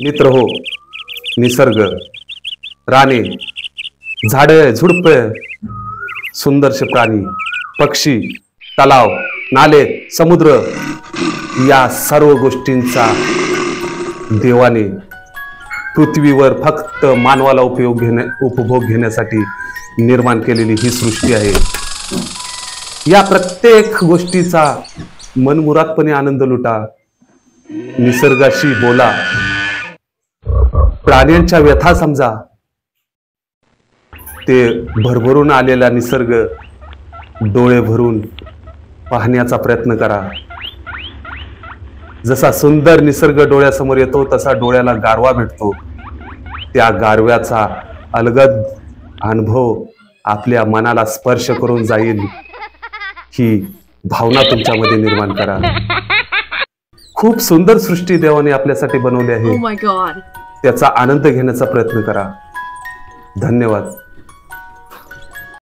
मित्र हो, निसर्ग, राने, झाड, झुडप, सुंदरसे प्राणी, पक्षी, तलाव, नाले, समुद्र या सर्व गोष्टींचा देवाने पृथ्वीवर फक्त मानवाला उपभोग घेण्यासाठी निर्माण केलेली ही सृष्टी आहे। या प्रत्येक गोष्टीचा मनमुरादपणे आनंद लुटा, निसर्गाशी बोला, प्राण्यांच्या व्यथा समजा। ते भरभरून आलेला निसर्ग डोळे भरून पाहण्याचा प्रयत्न करा। जसा सुंदर निसर्ग डोळ्यासमोर येतो तसा डोळ्याला गारवा भेटतो। त्या गारव्याचा अलगद अनुभव आपल्या मनाला स्पर्श करून जाईल ही भावना तुमच्यामध्ये निर्माण करा। खूप सुंदर सृष्टी देवाने आपल्यासाठी बनवली आहे। Oh my God. त्याचा आनंद घेण्याचा प्रयत्न करा। धन्यवाद।